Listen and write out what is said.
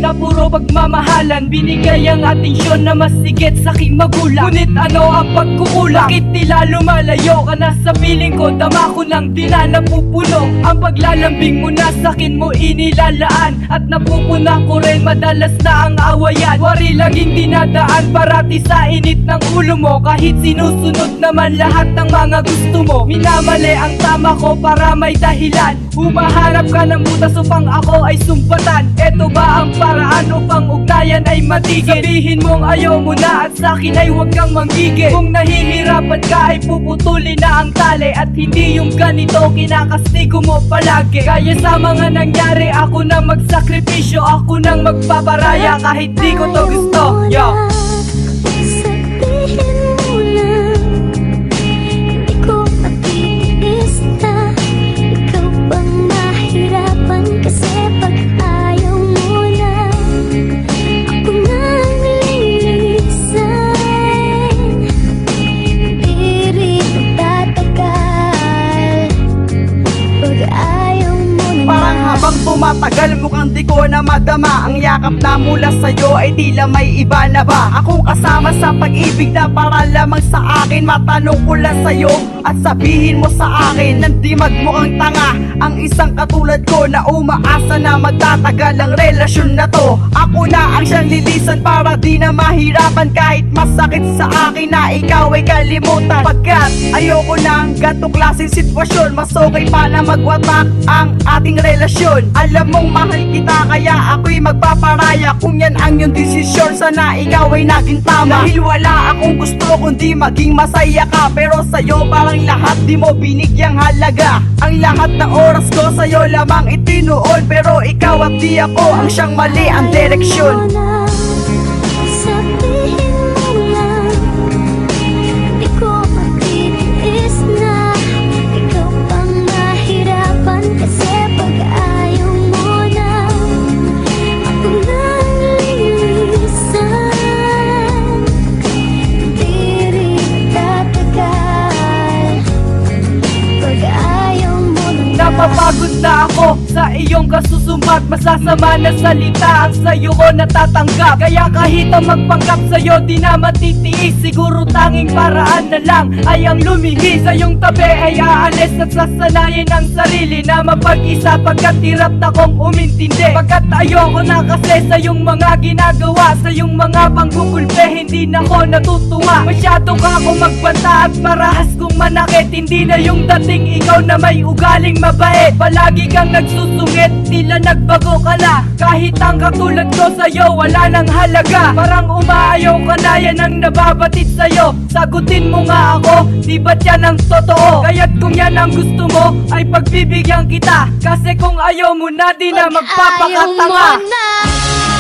na puro pagmamahalan. Binigay ang atensyon na mas sigit sa aking magulang. Ngunit ano ang pagkukulang? Bakit tila lumalayo ka na sa piling ko? Dama ko nang di na napupuno. Ang paglalambing mo na sa'kin mo inilalaan. At napupuna ko rin madalas na ang awayan. Wari laging dinadaan parati sa init ng ulo mo. Kahit sinusunod naman lahat ng mga gusto mo. Minamali ang tama ko para may dahilan. Humahanap ka ng butas upang ako ay sumpatan. Eto ba ang paraan upang ugnayan ay matigil? Sabihin mong ayaw mo na at sa'kin ay huwag kang manggigil. Kung nahihirapan ka ay puputulin na ang tali. At hindi yung ganito kinakastigo mo palagi. Kaya sa mga nangyari ako na magsakripisyo. Ako nang magpaparaya kahit di ko to gusto. Yo! Tumatagal mukhang di ko na madama. Ang yakap na mula sa'yo ay tila may iba na ba? Akong kasama sa pag-ibig na para lamang sa akin. Matanong ko lang sa'yo at sabihin mo sa akin nang di magmukhang tanga ang isang katulad ko na umaasa na magtatagal ang relasyon na to. Ako na ang siyang lilisan para di na mahirapan kahit masakit sa akin na ikaw ay kalimutan. Pagkat ayoko ng ganitong klaseng sitwasyon, mas okay pa na magwatak ang ating relasyon. Alam mong mahal kita kaya ako'y magpaparaya. Kung yan ang iyong desisyon, sana ikaw ay naging tama. Dahil wala akong gusto kundi maging masaya ka. Pero sa'yo parang lahat di mo binigyang halaga. Ang lahat ng oras ko sa'yo lamang itinuon. Pero ikaw at di ako ang siyang mali ang direksyon. Napapagod na ako sa iyong kasusumbat. Masasama na salita ang sa'yo ko natatanggap. Kaya kahit ang magpanggap sa'yo di na matitiis. Siguro tanging paraan na lang ay ang lumihi. Sa iyong tabi ay aalis at sasanayin ang sarili na mapag-isa. Pagkat hirap na kong umintindi. Pagkat ayoko na kasi sa iyong mga ginagawa. Sa iyong mga panggugulpe hindi na ko natutuwa. Masyado ka akong magbanta at marahas kong manakit. Hindi na yung dating ikaw na may ugaling mabait. Palagi kang nagsusungit, tila nagbago ka na. Kahit ang katulad ko sa'yo wala nang halaga. Parang umaayaw ka na, yan ang nababatid sa'yo. Sagutin mo nga ako, di ba't yan ang totoo? Kaya't kung yan ang gusto mo, ay pagbibigyan kita. Kasi kung ayaw mo na, di na magpapakatanga.